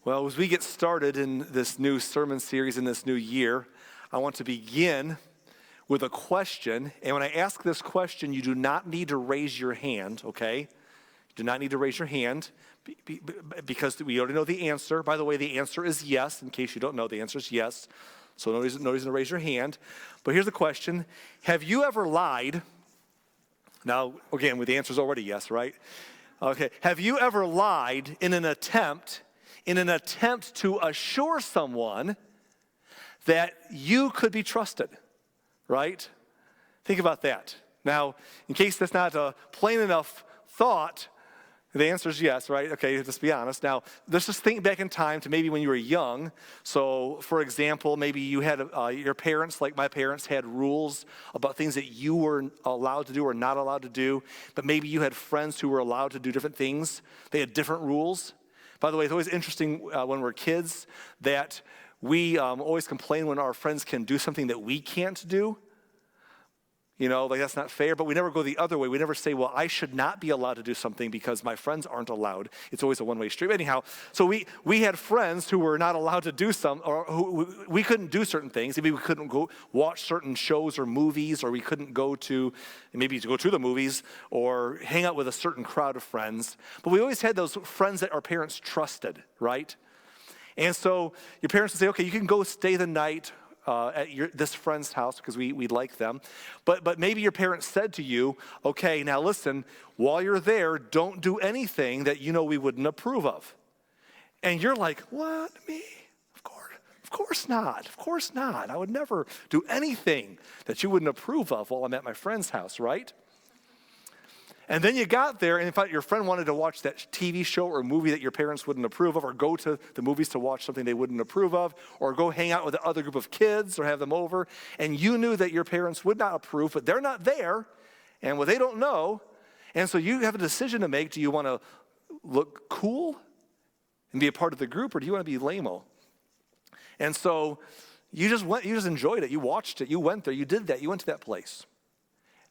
Well, as we get started in this new sermon series in this new year, I want to begin with a question. And when I ask this question, you do not need to raise your hand, okay? You do not need to raise your hand because we already know the answer. By the way, the answer is yes. In case you don't know, the answer is yes. So no reason to raise your hand. But here's the question. Have you ever lied? Now, again, the answer is already yes, right? Okay. Have you ever lied in an attempt to assure someone that you could be trusted, right? Think about that. Now, in case that's not a plain enough thought, the answer is yes, right? Okay, let's be honest. Now, let's just think back in time to maybe when you were young. So, for example, maybe you had your parents, like my parents, had rules about things that you were allowed to do or not allowed to do. But maybe you had friends who were allowed to do different things. They had different rules. By the way, it's always interesting when we're kids that we always complain when our friends can do something that we can't do. You know, like that's not fair, but we never go the other way. We never say, well, I should not be allowed to do something because my friends aren't allowed. It's always a one-way street. Anyhow, so we had friends who were not allowed to do or who we couldn't do certain things. Maybe we couldn't go watch certain shows or movies, or we couldn't go to the movies or hang out with a certain crowd of friends. But we always had those friends that our parents trusted, right? And so your parents would say, okay, you can go stay the night at this friend's house because we like them. But maybe your parents said to you, okay, now listen, while you're there, don't do anything that you know we wouldn't approve of. And you're like, what, me? Of course not. Of course not. I would never do anything that you wouldn't approve of while I'm at my friend's house, right? And then you got there, and in fact, your friend wanted to watch that TV show or movie that your parents wouldn't approve of, or go to the movies to watch something they wouldn't approve of, or go hang out with the other group of kids or have them over, and you knew that your parents would not approve, but they're not there, and they don't know, and so you have a decision to make. Do you want to look cool and be a part of the group, or do you want to be lame-o? And so you just enjoyed it. You watched it. You went there. You did that. You went to that place.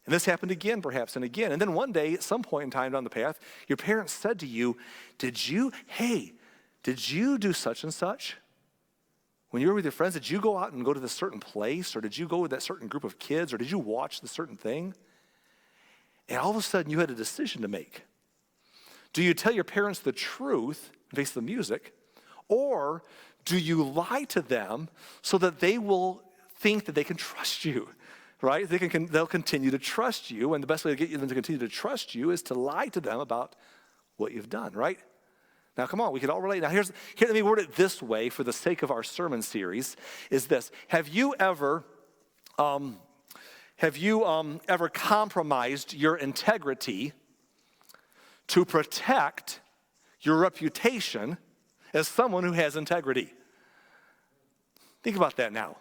And this happened again, perhaps, and again. And then one day, at some point in time down the path, your parents said to you, did you do such and such? When you were with your friends, did you go out and go to this certain place? Or did you go with that certain group of kids? Or did you watch the certain thing? And all of a sudden, you had a decision to make. Do you tell your parents the truth and face the music? Or do you lie to them so that they will think that they can trust you? Right? They'll continue to trust you, and the best way to get them to continue to trust you is to lie to them about what you've done, right? Now, come on, we can all relate. Now, let me word it this way for the sake of our sermon series, is this. Have you ever compromised your integrity to protect your reputation as someone who has integrity? Think about that now.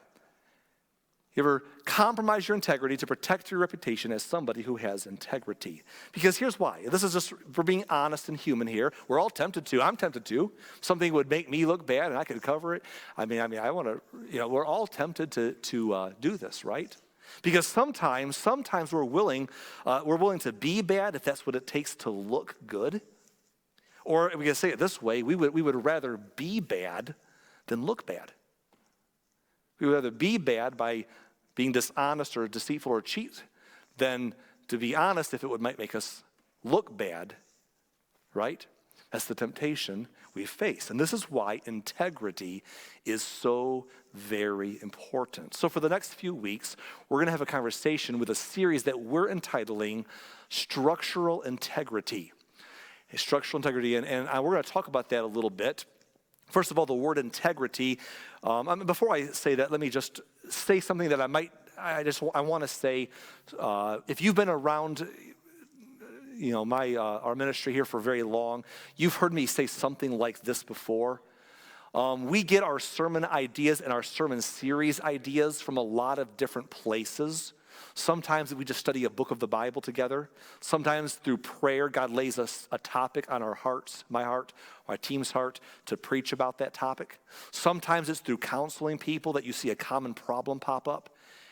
You ever compromise your integrity to protect your reputation as somebody who has integrity? Because here's why. This is just for being honest and human here. We're all tempted to. I'm tempted to. Something would make me look bad and I could cover it. I want to, we're all tempted to do this, right? Because sometimes we're willing to be bad if that's what it takes to look good. Or we can say it this way, we would rather be bad than look bad. We would rather be bad by being dishonest or deceitful or cheat than to be honest if it might make us look bad, right? That's the temptation we face. And this is why integrity is so very important. So for the next few weeks, we're going to have a conversation with a series that we're entitling Structural Integrity. Structural integrity, and we're going to talk about that a little bit. First of all, the word integrity. Before I say that, let me just say something that I want to say. If you've been around, our ministry here for very long, you've heard me say something like this before. We get our sermon ideas and our sermon series ideas from a lot of different places. Sometimes we just study a book of the Bible together. Sometimes through prayer, God lays us a topic on our hearts, my heart, my team's heart, to preach about that topic. Sometimes it's through counseling people that you see a common problem pop up,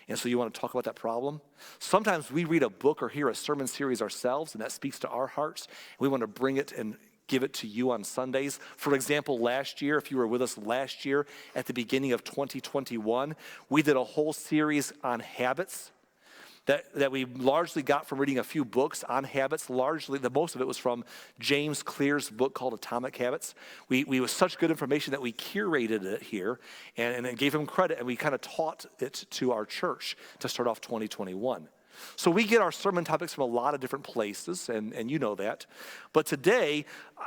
and so you want to talk about that problem. Sometimes we read a book or hear a sermon series ourselves, and that speaks to our hearts. We want to bring it and give it to you on Sundays. For example, last year, if you were with us last year at the beginning of 2021, we did a whole series on habits that we largely got from reading a few books on habits. Largely, the most of it was from James Clear's book called Atomic Habits. We was such good information that we curated it here and gave him credit, and we kind of taught it to our church to start off 2021. So we get our sermon topics from a lot of different places, and you know that. But today,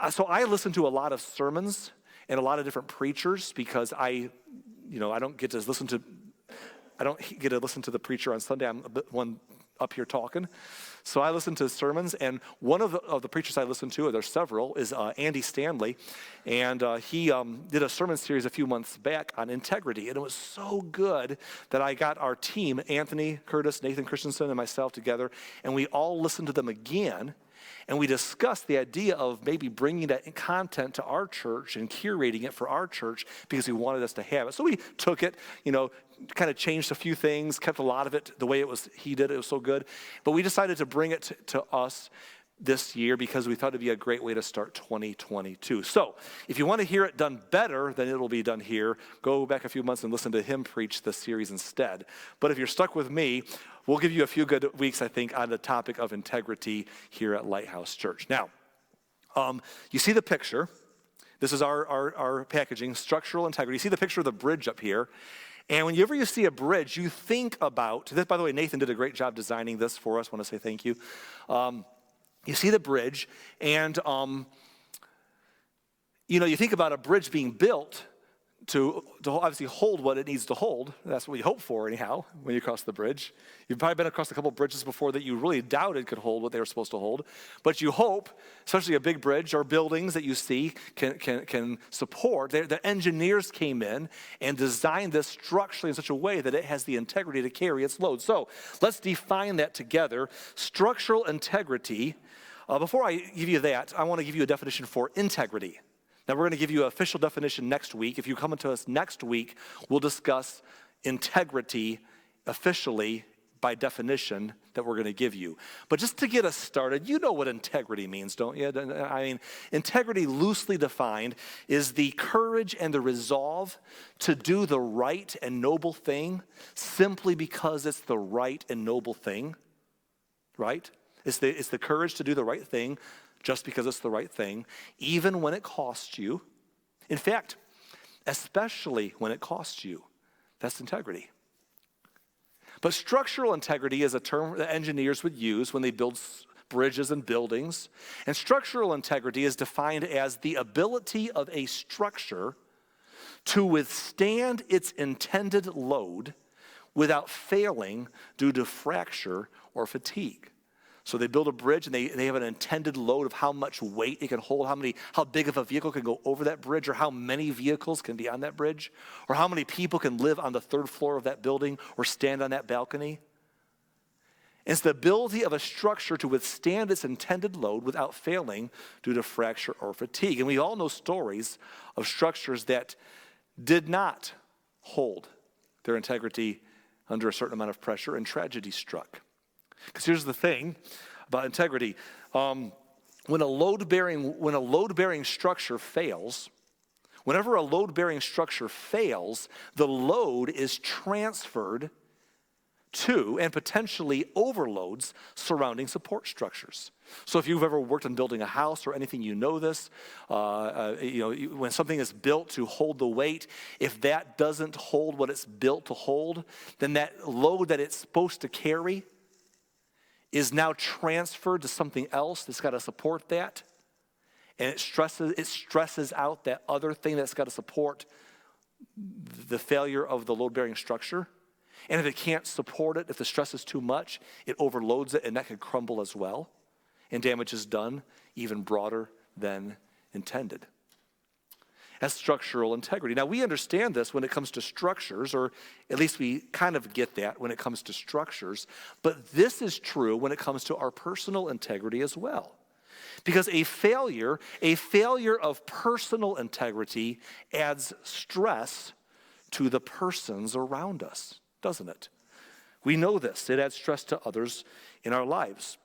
so I listen to a lot of sermons and a lot of different preachers because I don't get to listen to the preacher on Sunday. I'm the one up here talking. So I listen to sermons, and one of the preachers I listen to, there's several, is Andy Stanley. And he did a sermon series a few months back on integrity. And it was so good that I got our team, Anthony Curtis, Nathan Christensen, and myself together, and we all listened to them again. And we discussed the idea of maybe bringing that content to our church and curating it for our church because we wanted us to have it. So we took it, kind of changed a few things, kept a lot of it the way he did it. It was so good. But we decided to bring it to us this year because we thought it'd be a great way to start 2022. So if you want to hear it done better than it'll be done here, go back a few months and listen to him preach this series instead. But if you're stuck with me, we'll give you a few good weeks, I think, on the topic of integrity here at Lighthouse Church. Now, you see the picture. This is our packaging, structural integrity. You see the picture of the bridge up here. And whenever you see a bridge, you think about this. By the way, Nathan did a great job designing this for us. I want to say thank you. You see the bridge, and you think about a bridge being built to obviously hold what it needs to hold. That's what you hope for anyhow when you cross the bridge. You've probably been across a couple bridges before that you really doubted could hold what they were supposed to hold. But you hope, especially a big bridge or buildings that you see can support. The engineers came in and designed this structurally in such a way that it has the integrity to carry its load. So let's define that together. Structural integrity. Before I give you that, I want to give you a definition for integrity. Now, we're going to give you an official definition next week. If you come to us next week, we'll discuss integrity officially by definition that we're going to give you. But just to get us started, you know what integrity means, don't you? I mean, integrity, loosely defined, is the courage and the resolve to do the right and noble thing simply because it's the right and noble thing, right? It's the courage to do the right thing just because it's the right thing, even when it costs you. In fact, especially when it costs you. That's integrity. But structural integrity is a term that engineers would use when they build bridges and buildings. And structural integrity is defined as the ability of a structure to withstand its intended load without failing due to fracture or fatigue. So they build a bridge and they have an intended load of how much weight it can hold, how big of a vehicle can go over that bridge, or how many vehicles can be on that bridge, or how many people can live on the third floor of that building or stand on that balcony. It's the ability of a structure to withstand its intended load without failing due to fracture or fatigue. And we all know stories of structures that did not hold their integrity under a certain amount of pressure and tragedy struck. Because here's the thing about integrity. When a load-bearing structure fails, whenever a load-bearing structure fails, the load is transferred to and potentially overloads surrounding support structures. So if you've ever worked on building a house or anything, you know this. When something is built to hold the weight, if that doesn't hold what it's built to hold, then that load that it's supposed to carry is now transferred to something else that's got to support that. And it stresses out that other thing that's got to support the failure of the load-bearing structure. And if it can't support it, if the stress is too much, it overloads it, and that could crumble as well. And damage is done even broader than intended. That's structural integrity. Now, we understand this when it comes to structures, or at least we kind of get that when it comes to structures, but this is true when it comes to our personal integrity as well. Because a failure of personal integrity adds stress to the persons around us, doesn't it? We know this. It adds stress to others in our lives.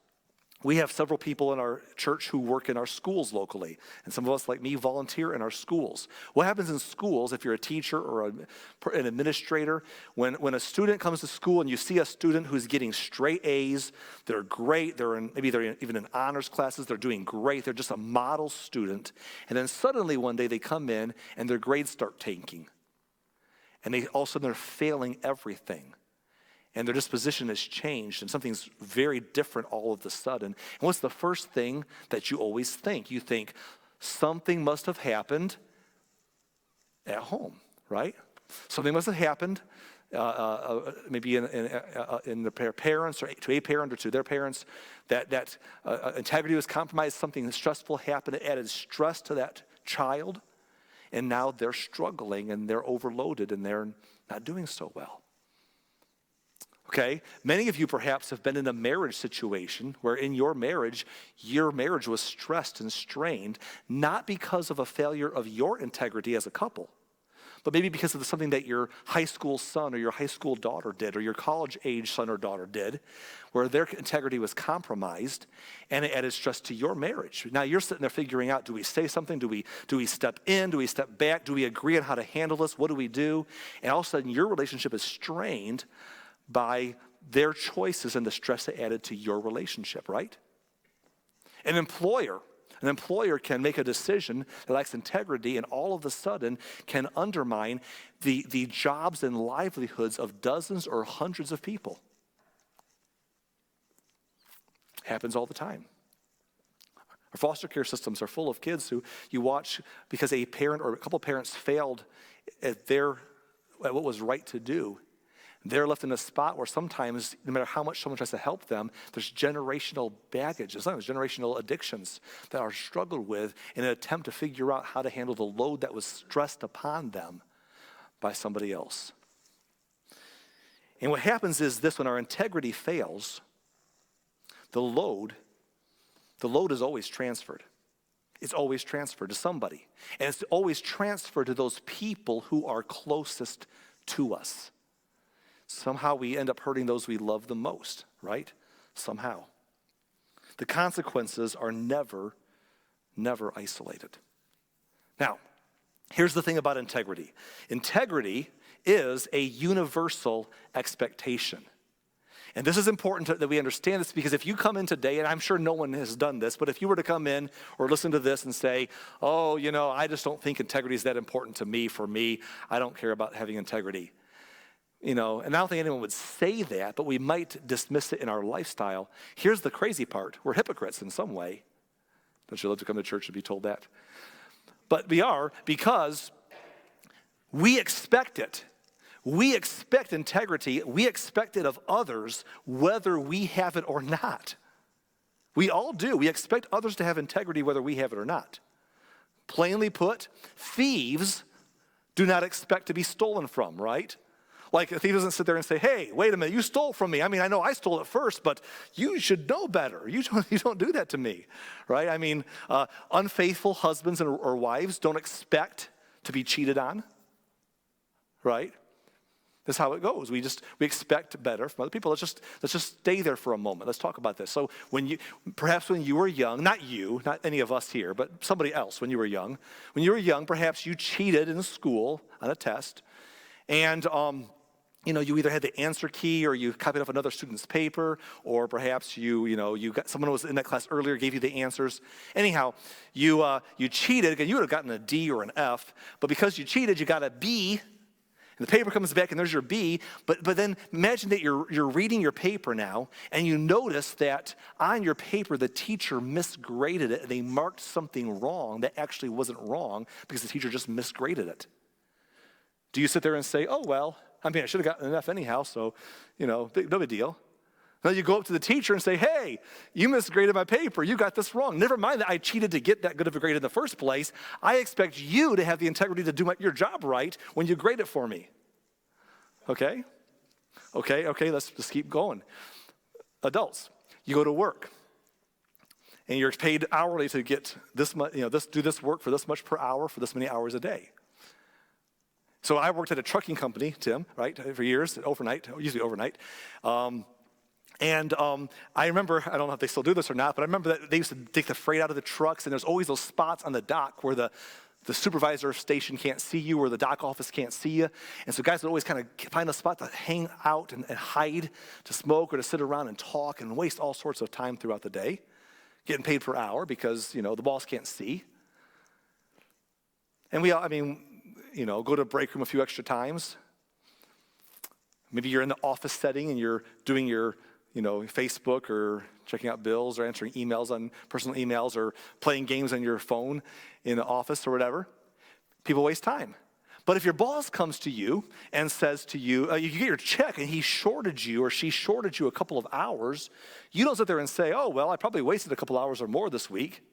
We have several people in our church who work in our schools locally, and some of us, like me, volunteer in our schools. What happens in schools, if you're a teacher or an administrator, when a student comes to school and you see a student who's getting straight A's, they're great, maybe they're even in honors classes, they're doing great, they're just a model student, and then suddenly one day they come in and their grades start tanking, and all of a sudden they're failing everything. And their disposition has changed, and something's very different all of a sudden. And what's the first thing that you always think? You think something must have happened at home, right? Something must have happened, maybe in their parents, or to a parent or to their parents, that integrity was compromised, something stressful happened, it added stress to that child, and now they're struggling, and they're overloaded, and they're not doing so well. Okay, many of you perhaps have been in a marriage situation where in your marriage was stressed and strained, not because of a failure of your integrity as a couple, but maybe because of something that your high school son or your high school daughter did, or your college-age son or daughter did, where their integrity was compromised, and it added stress to your marriage. Now you're sitting there figuring out, do we say something? Do we step in? Do we step back? Do we agree on how to handle this? What do we do? And all of a sudden your relationship is strained by their choices and the stress they added to your relationship, right? An employer can make a decision that lacks integrity and all of a sudden can undermine the jobs and livelihoods of dozens or hundreds of people. Happens all the time. Our foster care systems are full of kids who you watch because a parent or a couple parents failed at what was right to do. They're left in a spot where sometimes, no matter how much someone tries to help them, there's generational baggage, there's generational addictions that are struggled with in an attempt to figure out how to handle the load that was stressed upon them by somebody else. And what happens is this: when our integrity fails, the load is always transferred. It's always transferred to somebody. And it's always transferred to those people who are closest to us. Somehow we end up hurting those we love the most, right? Somehow. The consequences are never isolated. Now, here's the thing about integrity. Integrity is a universal expectation. And this is important that we understand this, because if you come in today, and I'm sure no one has done this, but if you were to come in or listen to this and say, oh, I just don't think integrity is that important to me. For me, I don't care about having integrity. And I don't think anyone would say that, but we might dismiss it in our lifestyle. Here's the crazy part. We're hypocrites in some way. Don't you love to come to church and be told that? But we are, because we expect it. We expect integrity. We expect it of others, whether we have it or not. We all do. We expect others to have integrity, whether we have it or not. Plainly put, thieves do not expect to be stolen from, right? Like, a thief doesn't sit there and say, hey, wait a minute, you stole from me. I mean, I know I stole it first, but you should know better. You don't do that to me, right? I mean, unfaithful husbands or wives don't expect to be cheated on, right? That's how it goes. We expect better from other people. Let's just stay there for a moment. Let's talk about this. So perhaps when you were young, not you, not any of us here, but somebody else when you were young, perhaps you cheated in school on a test, and you either had the answer key, or you copied off another student's paper, or perhaps you got someone who was in that class earlier gave you the answers. Anyhow, you cheated, and you would have gotten a D or an F, but because you cheated, you got a B, and the paper comes back and there's your B. But then imagine that you're reading your paper now, and you notice that on your paper the teacher misgraded it, and they marked something wrong that actually wasn't wrong because the teacher just misgraded it. Do you sit there and say, oh, well, I should have gotten an F anyhow, so, no big deal. Now you go up to the teacher and say, hey, you misgraded my paper. You got this wrong. Never mind that I cheated to get that good of a grade in the first place. I expect you to have the integrity to do your job right when you grade it for me. Okay, let's just keep going. Adults, you go to work, and you're paid hourly to get this much, do this work for this much per hour for this many hours a day. So I worked at a trucking company, Tim, right, for years, usually overnight. And I remember, I don't know if they still do this or not, but I remember that they used to take the freight out of the trucks, and there's always those spots on the dock where the supervisor of station can't see you or the dock office can't see you. And so guys would always kind of find a spot to hang out and hide, to smoke or to sit around and talk and waste all sorts of time throughout the day, getting paid per hour because, the boss can't see. And we all, go to a break room a few extra times. Maybe you're in the office setting and you're doing your Facebook or checking out bills or answering emails on personal emails or playing games on your phone in the office or whatever. People waste time. But if your boss comes to you and says to you, you get your check and he shorted you or she shorted you a couple of hours, you don't sit there and say, oh, well, I probably wasted a couple hours or more this week.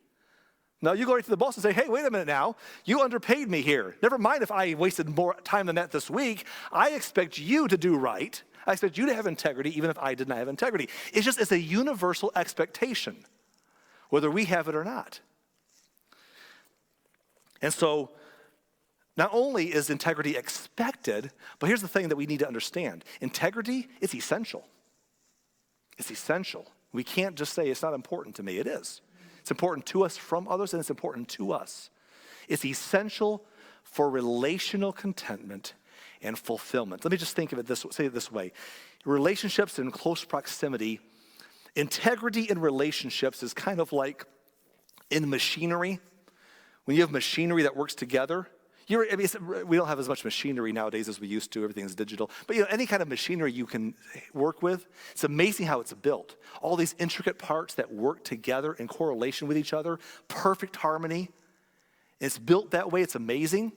No, you go right to the boss and say, hey, wait a minute now. You underpaid me here. Never mind if I wasted more time than that this week. I expect you to do right. I expect you to have integrity even if I did not have integrity. It's a universal expectation, whether we have it or not. And so not only is integrity expected, but here's the thing that we need to understand. Integrity is essential. It's essential. We can't just say it's not important to me. It is. It's important to us from others, and it's important to us. It's essential for relational contentment and fulfillment. Let me just think of it say it this way. Relationships in close proximity, integrity in relationships is kind of like in machinery. When you have machinery that works together, we don't have as much machinery nowadays as we used to. Everything is digital. But any kind of machinery you can work with, it's amazing how it's built. All these intricate parts that work together in correlation with each other, perfect harmony. It's built that way. It's amazing.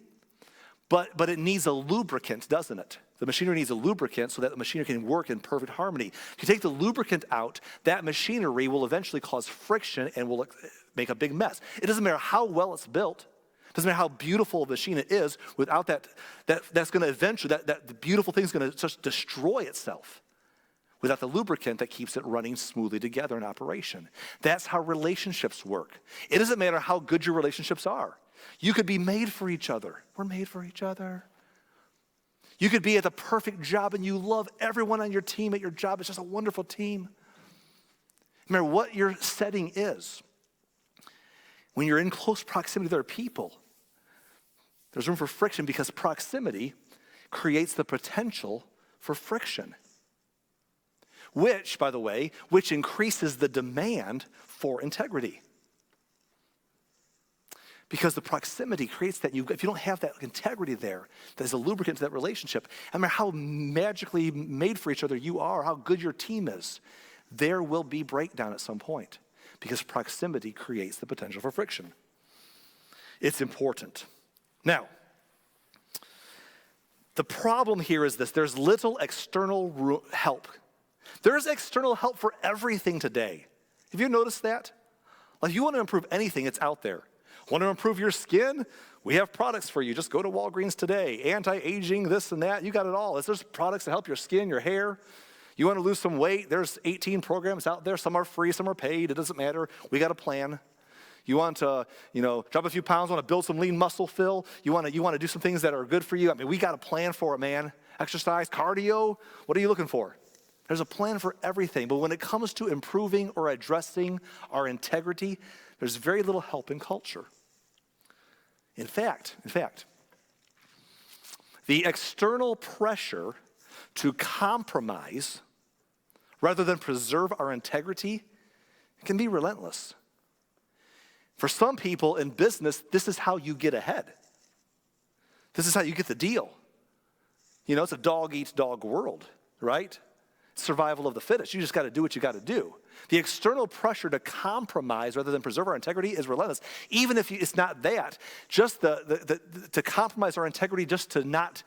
But it needs a lubricant, doesn't it? The machinery needs a lubricant so that the machinery can work in perfect harmony. If you take the lubricant out, that machinery will eventually cause friction and will make a big mess. It doesn't matter how well it's built. It doesn't matter how beautiful a machine it is. Without that's going to eventually, that beautiful thing's going to just destroy itself without the lubricant that keeps it running smoothly together in operation. That's how relationships work. It doesn't matter how good your relationships are. You could be made for each other. We're made for each other. You could be at the perfect job and you love everyone on your team at your job. It's just a wonderful team. No matter what your setting is, when you're in close proximity to other people, there's room for friction because proximity creates the potential for friction, which, by the way, increases the demand for integrity. Because the proximity creates that. If you don't have that integrity there, there's a lubricant to that relationship. No matter how magically made for each other you are, how good your team is, there will be breakdown at some point. Because proximity creates the potential for friction. It's important. Now, the problem here is this. There's little external help. There's external help for everything today. Have you noticed that? Like, if you want to improve anything, it's out there. Want to improve your skin? We have products for you. Just go to Walgreens today. Anti-aging, this and that. You got it all. There's products to help your skin, your hair. You want to lose some weight? There's 18 programs out there. Some are free, some are paid. It doesn't matter. We got a plan. You want to, drop a few pounds, want to build some lean muscle fill. You want to do some things that are good for you. We got a plan for it, man. Exercise, cardio. What are you looking for? There's a plan for everything. But when it comes to improving or addressing our integrity, there's very little help in culture. In fact, the external pressure to compromise rather than preserve our integrity can be relentless. For some people in business, this is how you get ahead. This is how you get the deal. It's a dog-eat-dog world, right? Survival of the fittest. You just got to do what you got to do. The external pressure to compromise rather than preserve our integrity is relentless. Even if it's not that, just to compromise our integrity just to not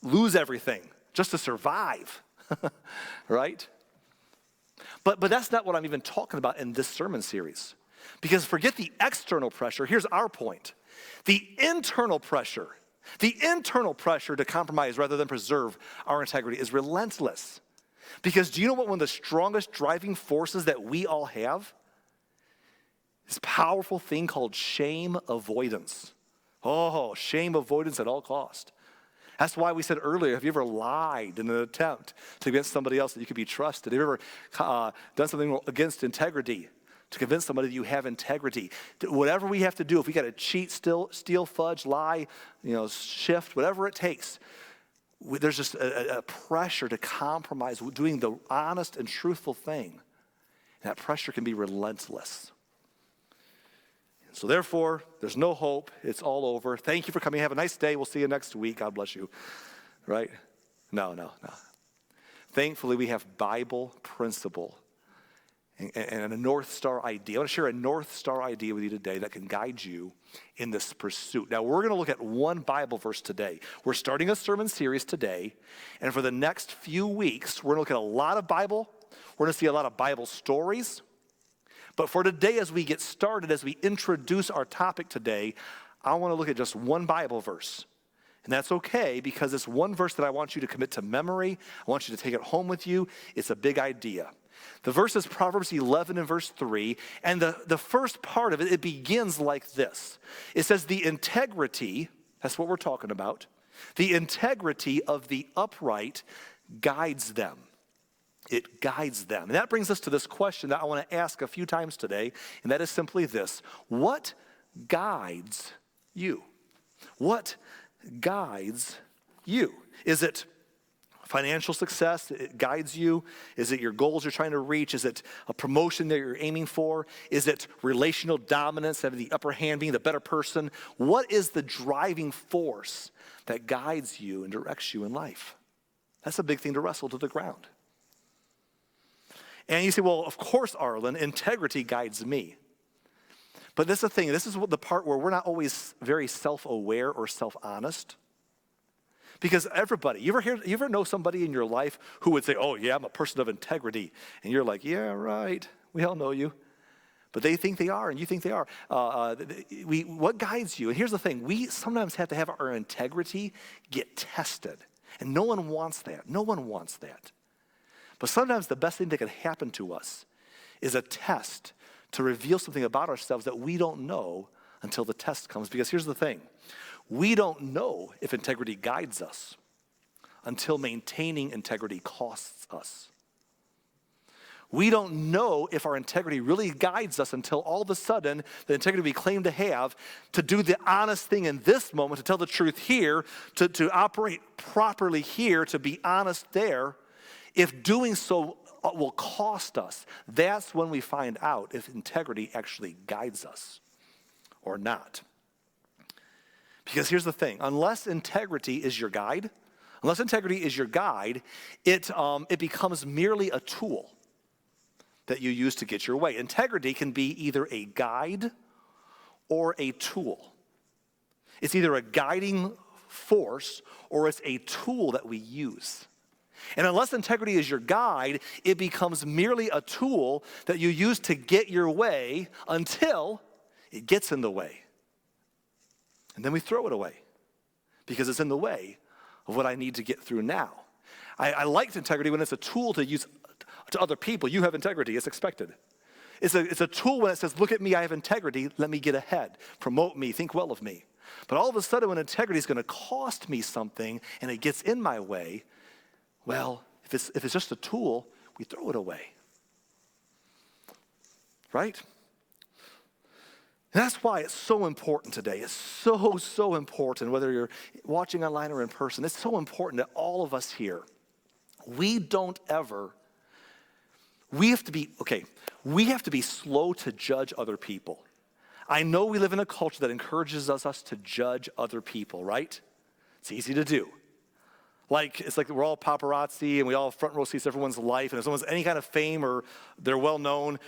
lose everything, just to survive, right? But that's not what I'm even talking about in this sermon series. Because forget the external pressure. Here's our point. The internal pressure to compromise rather than preserve our integrity is relentless. Because do you know what one of the strongest driving forces that we all have? This powerful thing called shame avoidance. Oh, shame avoidance at all cost. That's why we said earlier, have you ever lied in an attempt to convince somebody else that you could be trusted? Have you ever done something against integrity to convince somebody that you have integrity? Whatever we have to do, if we got to cheat, steal, fudge, lie, shift, whatever it takes, there's just a pressure to compromise doing the honest and truthful thing. And that pressure can be relentless. So therefore, there's no hope. It's all over. Thank you for coming. Have a nice day. We'll see you next week. God bless you. Right? No. Thankfully, we have Bible principle and a North Star idea. I want to share a North Star idea with you today that can guide you in this pursuit. Now, we're going to look at one Bible verse today. We're starting a sermon series today, and for the next few weeks, we're going to look at a lot of Bible. We're going to see a lot of Bible stories. But for today, as we get started, as we introduce our topic today, I want to look at just one Bible verse. And that's okay, because it's one verse that I want you to commit to memory. I want you to take it home with you. It's a big idea. The verse is Proverbs 11 and verse 3. And the first part of it, it begins like this. It says, the integrity, that's what we're talking about, the integrity of the upright guides them. It guides them. And that brings us to this question that I want to ask a few times today, and that is simply this. What guides you? What guides you? Is it financial success? It guides you? Is it your goals you're trying to reach? Is it a promotion that you're aiming for? Is it relational dominance, having the upper hand, being the better person? What is the driving force that guides you and directs you in life? That's a big thing to wrestle to the ground. And you say, well, of course, Arlen, integrity guides me. But this is the thing. This is the part where we're not always very self-aware or self-honest. Because everybody, you ever know somebody in your life who would say, oh, yeah, I'm a person of integrity. And you're like, yeah, right. We all know you. But they think they are, and you think they are. What guides you? And here's the thing. We sometimes have to have our integrity get tested. And no one wants that. No one wants that. But sometimes the best thing that can happen to us is a test to reveal something about ourselves that we don't know until the test comes. Because here's the thing. We don't know if integrity guides us until maintaining integrity costs us. We don't know if our integrity really guides us until all of a sudden the integrity we claim to have, to do the honest thing in this moment, to tell the truth here, to operate properly here, to be honest there, if doing so will cost us, that's when we find out if integrity actually guides us or not. Because here's the thing, unless integrity is your guide, it becomes merely a tool that you use to get your way. Integrity can be either a guide or a tool. It's either a guiding force or it's a tool that we use. And unless integrity is your guide, it becomes merely a tool that you use to get your way until it gets in the way. And then we throw it away because it's in the way of what I need to get through now. I liked integrity when it's a tool to use to other people. You have integrity, it's expected. It's a tool when it says, look at me, I have integrity, let me get ahead, promote me, think well of me. But all of a sudden when integrity is going to cost me something and it gets in my way, well, if it's just a tool, we throw it away. Right? And that's why it's so important today. It's so important, whether you're watching online or in person. It's so important that all of us here, we have to be slow to judge other people. I know we live in a culture that encourages us to judge other people, right? It's easy to do. It's like we're all paparazzi and we all front row seats everyone's life, and if someone's any kind of fame or they're well known,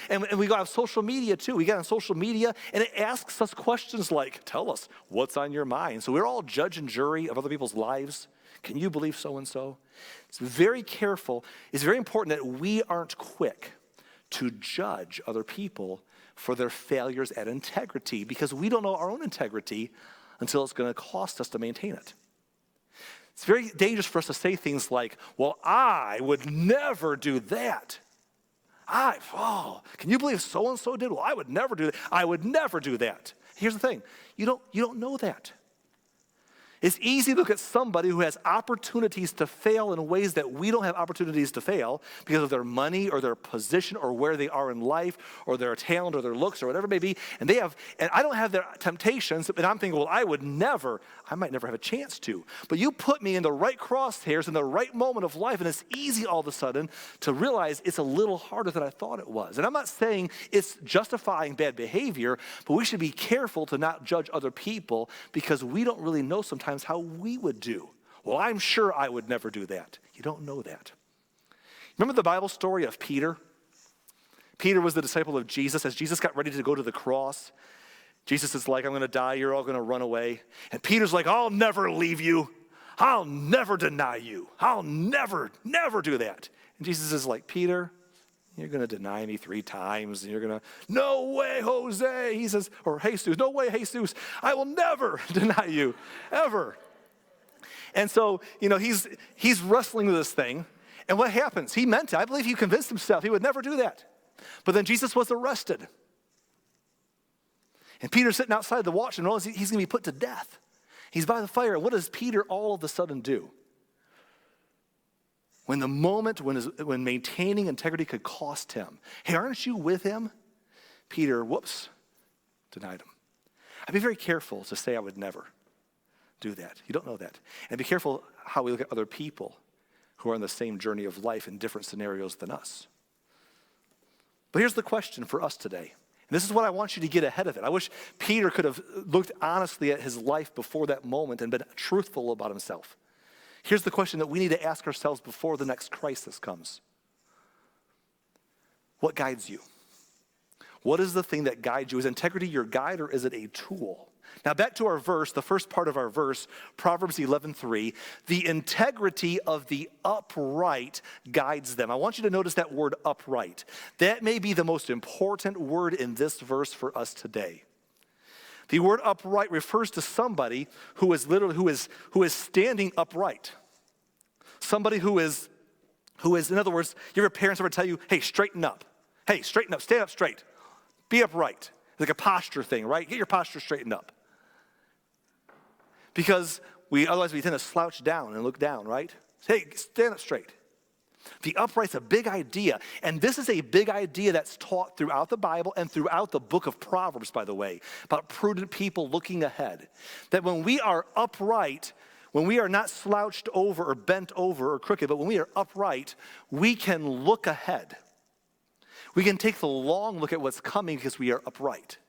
and we got on social media too. We get on social media and it asks us questions like, tell us what's on your mind. So we're all judge and jury of other people's lives. Can you believe so-and-so? It's very careful. It's very important that we aren't quick to judge other people for their failures at integrity, because we don't know our own integrity until it's going to cost us to maintain it. It's very dangerous for us to say things like, well, I would never do that. Can you believe so-and-so did? Well, I would never do that. I would never do that. Here's the thing. You don't know that. It's easy to look at somebody who has opportunities to fail in ways that we don't have opportunities to fail because of their money or their position or where they are in life or their talent or their looks or whatever it may be. And I don't have their temptations, and I'm thinking, well, I might never have a chance to. But you put me in the right crosshairs in the right moment of life, and it's easy all of a sudden to realize it's a little harder than I thought it was. And I'm not saying it's justifying bad behavior, but we should be careful to not judge other people because we don't really know sometimes how we would do. Well, I'm sure I would never do that. You don't know that. Remember the Bible story of Peter? Peter was the disciple of Jesus. As Jesus got ready to go to the cross, Jesus is like, I'm going to die. You're all going to run away. And Peter's like, I'll never leave you. I'll never deny you. I'll never do that. And Jesus is like, Peter, you're going to deny me 3 times. And you're going to, no way, Jose. He says, or Jesus, no way, Jesus. I will never deny you, ever. And so, he's wrestling with this thing. And what happens? He meant it. I believe he convinced himself he would never do that. But then Jesus was arrested. And Peter's sitting outside the watch and knows he's going to be put to death. He's by the fire. And what does Peter all of a sudden do? When the moment when maintaining integrity could cost him, hey, aren't you with him? Peter, denied him. I'd be very careful to say I would never do that. You don't know that. And be careful how we look at other people who are on the same journey of life in different scenarios than us. But here's the question for us today. And this is what I want you to get ahead of it. I wish Peter could have looked honestly at his life before that moment and been truthful about himself. Here's the question that we need to ask ourselves before the next crisis comes. What guides you? What is the thing that guides you? Is integrity your guide or is it a tool? Now back to our verse, the first part of our verse, Proverbs 11:3. The integrity of the upright guides them. I want you to notice that word upright. That may be the most important word in this verse for us today. The word upright refers to somebody who is standing upright. Somebody who is, in other words, your parents ever tell you, hey, straighten up. Hey, straighten up, stand up straight. Be upright. It's like a posture thing, right? Get your posture straightened up. Because otherwise we tend to slouch down and look down, right? Hey, stand up straight. The upright's a big idea, and this is a big idea that's taught throughout the Bible and throughout the book of Proverbs, by the way, about prudent people looking ahead. That when we are upright, when we are not slouched over or bent over or crooked, but when we are upright, we can look ahead. We can take the long look at what's coming because we are upright.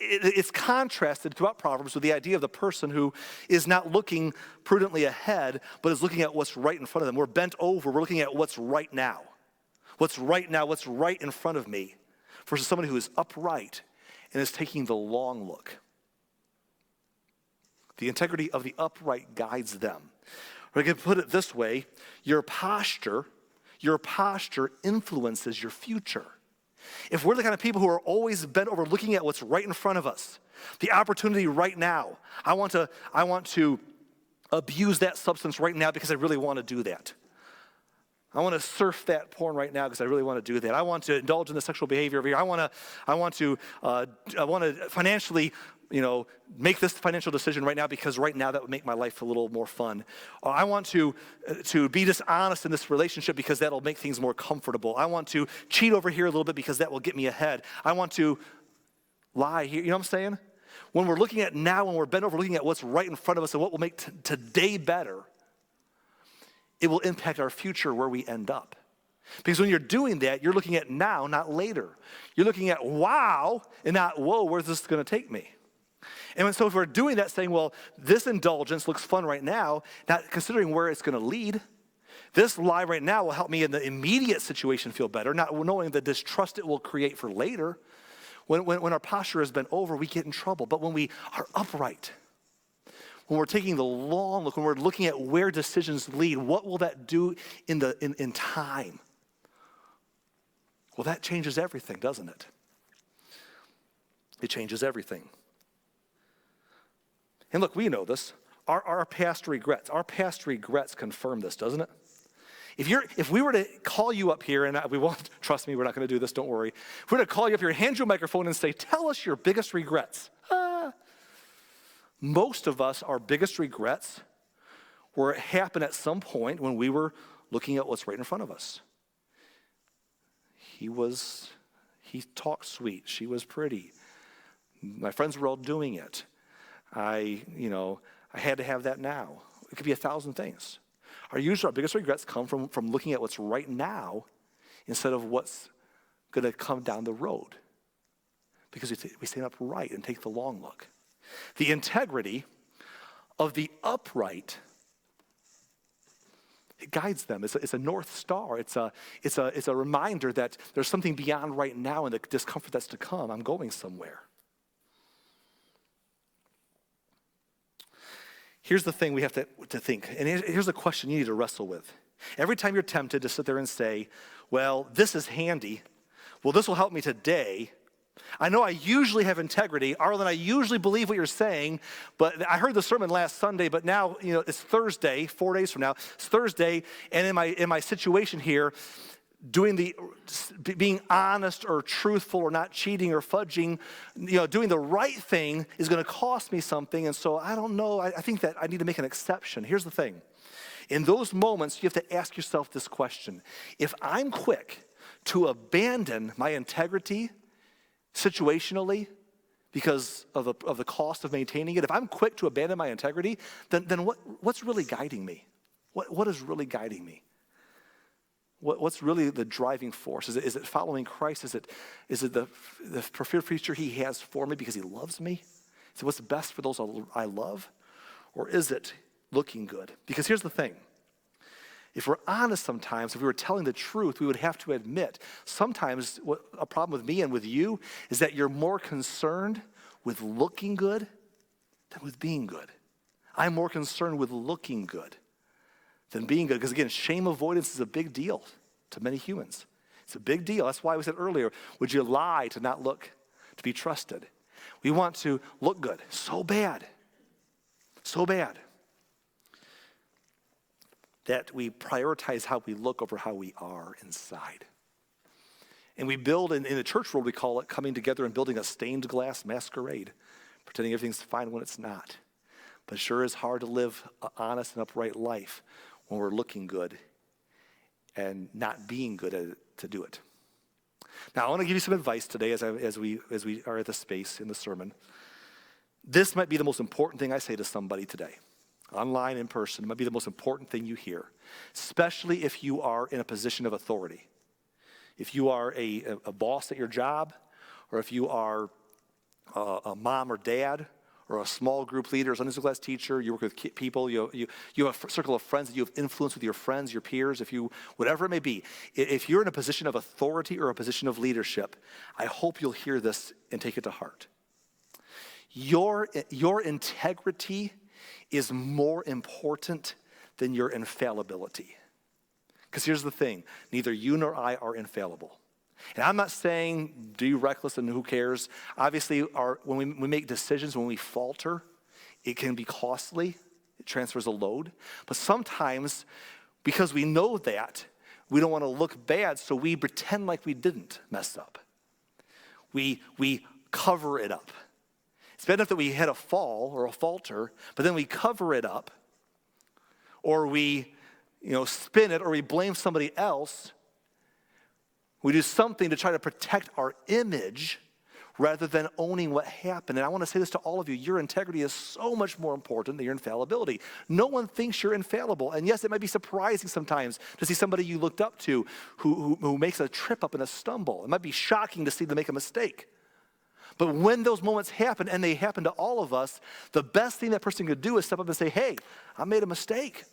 It's contrasted throughout Proverbs with the idea of the person who is not looking prudently ahead, but is looking at what's right in front of them. We're bent over. We're looking at what's right now. What's right now, what's right in front of me, versus somebody who is upright and is taking the long look. The integrity of the upright guides them. Or I could put it this way, your posture influences your future. If we're the kind of people who are always bent over looking at what's right in front of us, the opportunity right now, I want to abuse that substance right now because I really want to do that. I want to surf that porn right now because I really want to do that. I want to indulge in the sexual behavior over here. I want to financially, make this financial decision right now because right now that would make my life a little more fun. I want to be dishonest in this relationship because that'll make things more comfortable. I want to cheat over here a little bit because that will get me ahead. I want to lie here. You know what I'm saying? When we're looking at now, when we're bent over looking at what's right in front of us and what will make today better, it will impact our future where we end up. Because when you're doing that, you're looking at now, not later. You're looking at wow and not whoa, where's this going to take me? And so if we're doing that, saying, well, this indulgence looks fun right now, not considering where it's going to lead, this lie right now will help me in the immediate situation feel better, not knowing the distrust it will create for later. When our posture has been over, we get in trouble. But when we are upright, when we're taking the long look, when we're looking at where decisions lead, what will that do in time? Well, that changes everything, doesn't it? It changes everything. And look, we know this. Our past regrets confirm this, doesn't it? If we were to call you up here, and we won't, trust me, we're not going to do this, don't worry. If we were to call you up here and hand you a microphone and say, tell us your biggest regrets. Most of us, our biggest regrets were it happened at some point when we were looking at what's right in front of us. He talked sweet. She was pretty. My friends were all doing it. I had to have that now. It could be 1,000 things. Our biggest regrets come from looking at what's right now instead of what's going to come down the road. Because we stand up right and take the long look. The integrity of the upright, it guides them. It's a north star. It's a reminder that there's something beyond right now and the discomfort that's to come. I'm going somewhere. Here's the thing we have to think, and here's the question you need to wrestle with. Every time you're tempted to sit there and say, well, this is handy. Well, this will help me today. I know I usually have integrity. Arlen, I usually believe what you're saying, but I heard the sermon last Sunday, but now, it's Thursday, 4 days from now. It's Thursday, and in my situation here, being honest or truthful or not cheating or fudging, doing the right thing is going to cost me something, and so I don't know. I think that I need to make an exception. Here's the thing. In those moments, you have to ask yourself this question. If I'm quick to abandon my integrity situationally because of the cost of maintaining it, if I'm quick to abandon my integrity, then what's really guiding me? What is really guiding me? What's really the driving force? Is it following Christ? Is it the preferred future he has for me because he loves me? Is it what's best for those I love? Or is it looking good? Because here's the thing. If we're honest sometimes, if we were telling the truth, we would have to admit sometimes a problem with me and with you is that you're more concerned with looking good than with being good. I'm more concerned with looking good than being good. Because again, shame avoidance is a big deal to many humans. It's a big deal. That's why we said earlier, would you lie to not look, to be trusted? We want to look good so bad that we prioritize how we look over how we are inside. And we build, in the church world, we call it coming together and building a stained glass masquerade, pretending everything's fine when it's not. But it sure is hard to live an honest and upright life when we're looking good and not being good to do it. Now, I want to give you some advice today as we are at the space in the sermon. This might be the most important thing I say to somebody today. Online, in person, it might be the most important thing you hear, especially if you are in a position of authority. If you are a boss at your job, or if you are a mom or dad, or a small group leader, a Sunday school class teacher, you work with people, you have a circle of friends that you have influence with your friends, your peers, whatever it may be. If you're in a position of authority or a position of leadership, I hope you'll hear this and take it to heart. Your integrity is more important than your infallibility. Because here's the thing, neither you nor I are infallible. And I'm not saying be reckless and who cares. Obviously, when we make decisions, when we falter, it can be costly. It transfers a load. But sometimes, because we know that, we don't want to look bad, so we pretend like we didn't mess up. We cover it up. It's bad enough that we had a fall or a falter, but then we cover it up, or we spin it, or we blame somebody else. We do something to try to protect our image rather than owning what happened. And I want to say this to all of you. Your integrity is so much more important than your infallibility. No one thinks you're infallible. And yes, it might be surprising sometimes to see somebody you looked up to who makes a trip up and a stumble. It might be shocking to see them make a mistake. But when those moments happen, and they happen to all of us, the best thing that person could do is step up and say, hey, I made a mistake.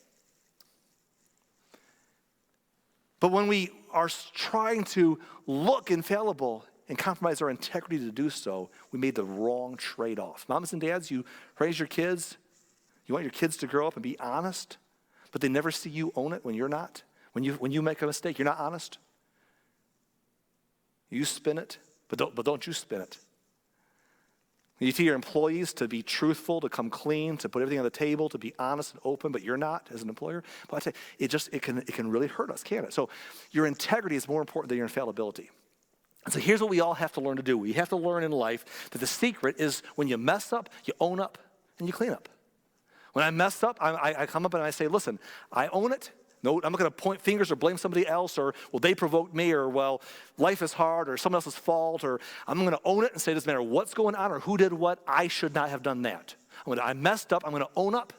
But when we are trying to look infallible and compromise our integrity to do so, we made the wrong trade-off. Moms and dads, you raise your kids. You want your kids to grow up and be honest, but they never see you own it when you're not. When you make a mistake, you're not honest. You spin it, but don't you spin it. You tell your employees to be truthful, to come clean, to put everything on the table, to be honest and open, but you're not as an employer. But I tell you, it can really hurt us, can't it? So your integrity is more important than your infallibility. And so here's what we all have to learn to do. We have to learn in life that the secret is when you mess up, you own up and you clean up. When I mess up, I come up and I say, listen, I own it. No, I'm not going to point fingers or blame somebody else or, well, they provoked me or, well, life is hard or someone else's fault or I'm going to own it and say, it doesn't matter what's going on or who did what, I should not have done that. I messed up, I'm going to own up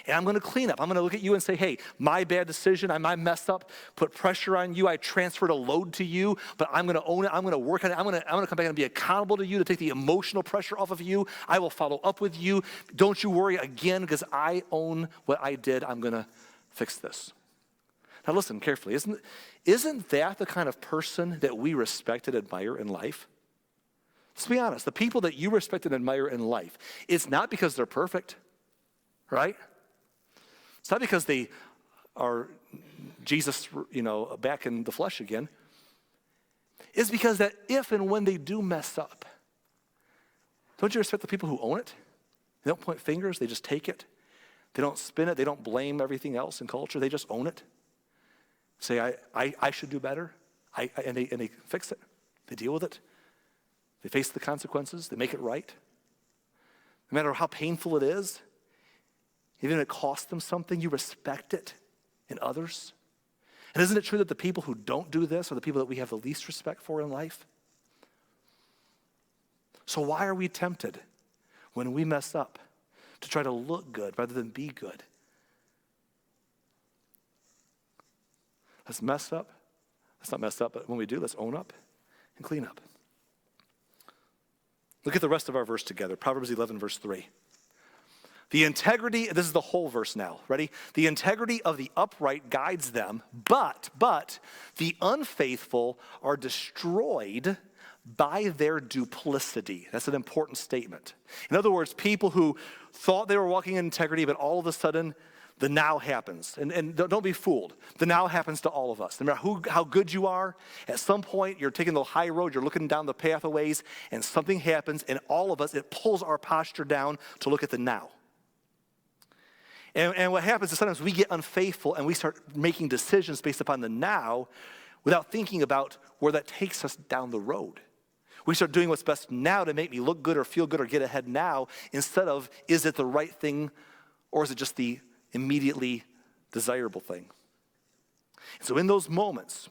and I'm going to clean up. I'm going to look at you and say, hey, my bad decision, I messed up, put pressure on you, I transferred a load to you, but I'm going to own it, I'm going to work on it, I'm going to come back and be accountable to you to take the emotional pressure off of you. I will follow up with you. Don't you worry again because I own what I did. I'm going to fix this. Now listen carefully. Isn't that the kind of person that we respect and admire in life? Let's be honest. The people that you respect and admire in life, it's not because they're perfect, right? It's not because they are Jesus, back in the flesh again. It's because that if and when they do mess up, don't you respect the people who own it? They don't point fingers, they just take it. They don't spin it. They don't blame everything else in culture. They just own it. Say, I should do better. And they fix it. They deal with it. They face the consequences. They make it right. No matter how painful it is, even if it costs them something, you respect it in others. And isn't it true that the people who don't do this are the people that we have the least respect for in life? So why are we tempted when we mess up to try to look good rather than be good? Let's mess up. Let's not mess up, but when we do, let's own up and clean up. Look at the rest of our verse together. Proverbs 11, verse 3. The integrity, this is the whole verse now. Ready? The integrity of the upright guides them, but the unfaithful are destroyed by their duplicity. That's an important statement. In other words, people who thought they were walking in integrity, but all of a sudden, the now happens. And don't be fooled. The now happens to all of us. No matter how good you are, at some point, you're taking the high road, you're looking down the pathways, and something happens, and all of us, it pulls our posture down to look at the now. And what happens is sometimes we get unfaithful, and we start making decisions based upon the now without thinking about where that takes us down the road. We start doing what's best now to make me look good or feel good or get ahead now, instead of, is it the right thing or is it just the immediately desirable thing? And so in those moments,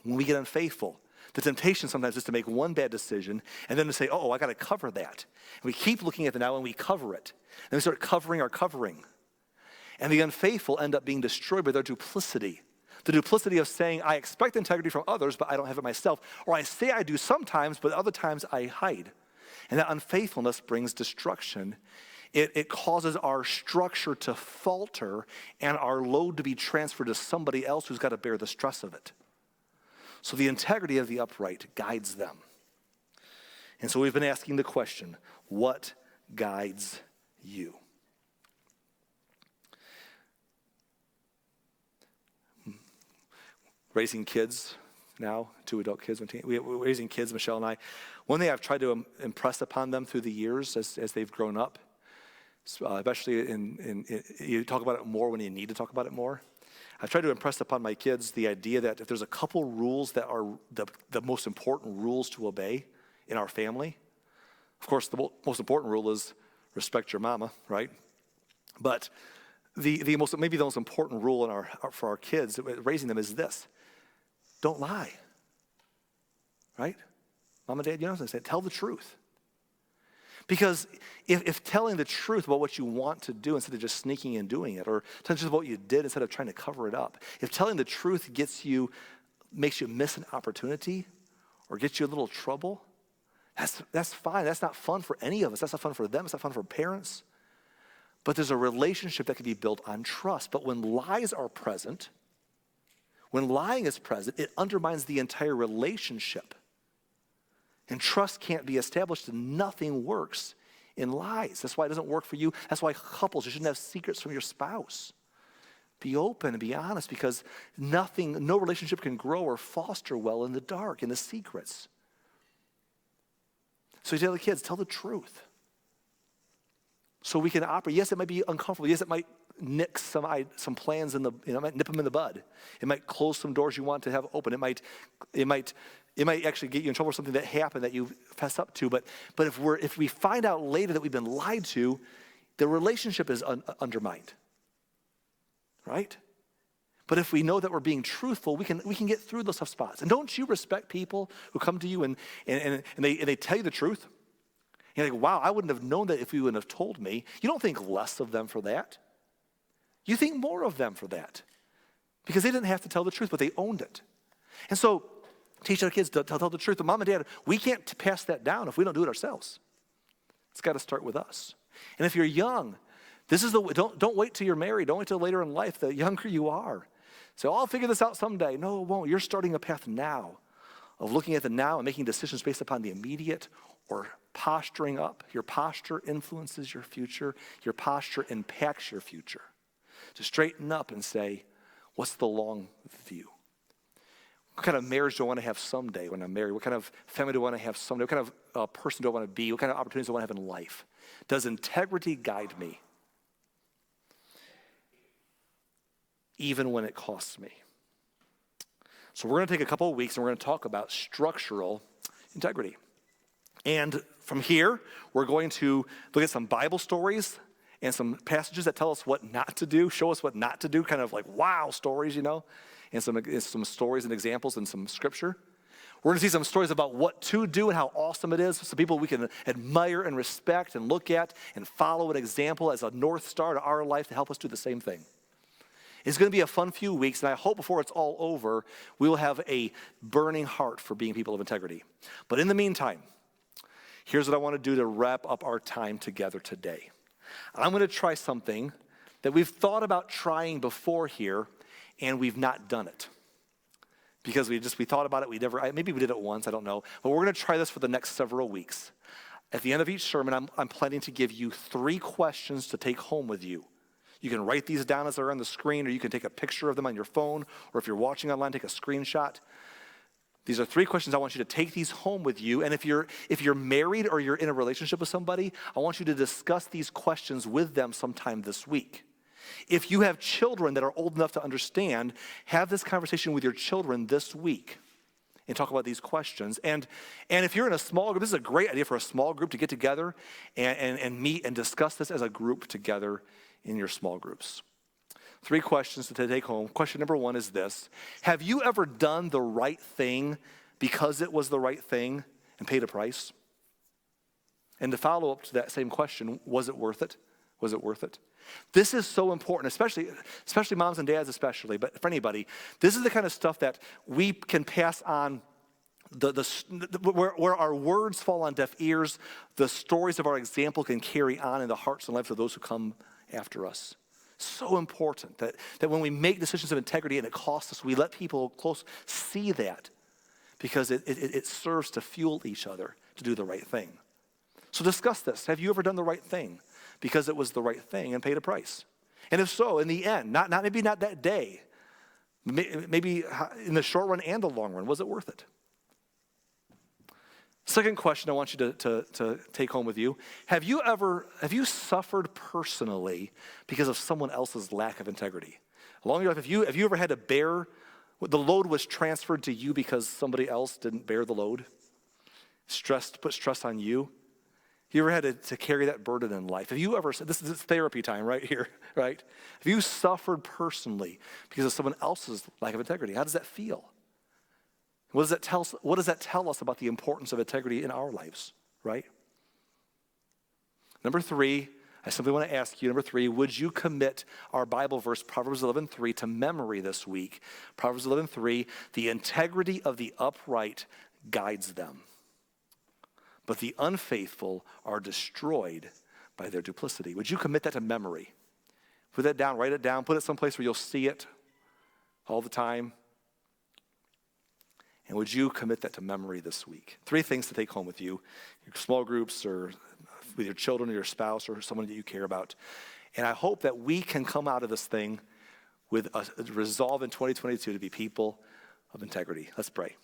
when we get unfaithful, the temptation sometimes is to make one bad decision and then to say, I got to cover that. And we keep looking at the now and we cover it. And we start covering our covering. And the unfaithful end up being destroyed by their duplicity. The duplicity of saying, I expect integrity from others, but I don't have it myself. Or I say I do sometimes, but other times I hide. And that unfaithfulness brings destruction. It causes our structure to falter and our load to be transferred to somebody else who's got to bear the stress of it. So the integrity of the upright guides them. And so we've been asking the question, what guides you? Raising kids now, 2 adult kids, we're raising kids, Michelle and I. One thing I've tried to impress upon them through the years as they've grown up, especially you talk about it more when you need to talk about it more. I've tried to impress upon my kids the idea that if there's a couple rules that are the most important rules to obey in our family, of course the most important rule is respect your mama, right? But maybe the most important rule for our kids, raising them, is this: don't lie, right? Mom and Dad, you know what I'm saying? Tell the truth. Because if telling the truth about what you want to do instead of just sneaking and doing it, or telling the truth about what you did instead of trying to cover it up, if telling the truth makes you miss an opportunity or gets you a little trouble, that's fine. That's not fun for any of us. That's not fun for them. It's not fun for parents. But there's a relationship that can be built on trust. But when lies are present, when lying is present, it undermines the entire relationship. And trust can't be established, and nothing works in lies. That's why it doesn't work for you. That's why couples, you shouldn't have secrets from your spouse. Be open and be honest, because no relationship can grow or foster well in the dark, in the secrets. So you tell the kids, tell the truth. So we can operate. Yes, it might be uncomfortable. Yes, it might nick some plans it might nip them in the bud. It might close some doors you want to have open. It might actually get you in trouble for something that happened that you fess up to. But if we find out later that we've been lied to, the relationship is undermined, right? But if we know that we're being truthful, we can get through those tough spots. And don't you respect people who come to you and they tell you the truth? You're like, wow, I wouldn't have known that if you wouldn't have told me. You don't think less of them for that. You think more of them for that. Because they didn't have to tell the truth, but they owned it. And so teach our kids to tell the truth. But mom and dad, we can't pass that down if we don't do it ourselves. It's got to start with us. And if you're young, don't wait till you're married. Don't wait till later in life. The younger you are. So I'll figure this out someday. No, it won't. You're starting a path now of looking at the now and making decisions based upon the immediate or posturing up. Your posture influences your future. Your posture impacts your future. To straighten up and say, what's the long view? What kind of marriage do I want to have someday when I'm married? What kind of family do I want to have someday? What kind of person do I want to be? What kind of opportunities do I want to have in life? Does integrity guide me? Even when it costs me. So we're going to take a couple of weeks and we're going to talk about structural integrity. And from here, we're going to look at some Bible stories and some passages that tell us what not to do, show us what not to do, kind of like wow stories, and some stories and examples and some scripture. We're going to see some stories about what to do and how awesome it is. Some people we can admire and respect and look at and follow an example as a North Star to our life to help us do the same thing. It's going to be a fun few weeks, and I hope before it's all over, we will have a burning heart for being people of integrity. But in the meantime, here's what I want to do to wrap up our time together today. I'm going to try something that we've thought about trying before here, and we've not done it. Because we thought about it, maybe we did it once, I don't know. But we're going to try this for the next several weeks. At the end of each sermon, I'm planning to give you 3 questions to take home with you. You can write these down as they're on the screen, or you can take a picture of them on your phone, or if you're watching online, take a screenshot. These are 3 questions. I want you to take these home with you. And if you're married or you're in a relationship with somebody, I want you to discuss these questions with them sometime this week. If you have children that are old enough to understand, have this conversation with your children this week and talk about these questions. And if you're in a small group, this is a great idea for a small group to get together and meet and discuss this as a group together in your small groups. 3 questions to take home. Question number 1 is this: have you ever done the right thing because it was the right thing and paid a price? And to follow up to that same question, was it worth it? Was it worth it? This is so important, especially moms and dads especially, but for anybody. This is the kind of stuff that we can pass on. Where our words fall on deaf ears, the stories of our example can carry on in the hearts and lives of those who come after us. So important that when we make decisions of integrity and it costs us, we let people close see that, because it serves to fuel each other to do the right thing. So discuss this. Have you ever done the right thing because it was the right thing and paid a price? And if so, in the end, maybe not that day, maybe in the short run and the long run, was it worth it? Second question I want you to take home with you. Have you suffered personally because of someone else's lack of integrity? Along your life, have you ever had to bear, the load was transferred to you because somebody else didn't bear the load? Put stress on you? You ever had to carry that burden in life? Have you ever, this is therapy time right here, right? Have you suffered personally because of someone else's lack of integrity? How does that feel? What does that tell us about the importance of integrity in our lives, right? Number 3, I simply want to ask you, would you commit our Bible verse, Proverbs 11:3, to memory this week? Proverbs 11:3, the integrity of the upright guides them, but the unfaithful are destroyed by their duplicity. Would you commit that to memory? Put that down, write it down, put it someplace where you'll see it all the time. And would you commit that to memory this week? 3 things to take home with you, your small groups or with your children or your spouse or someone that you care about. And I hope that we can come out of this thing with a resolve in 2022 to be people of integrity. Let's pray.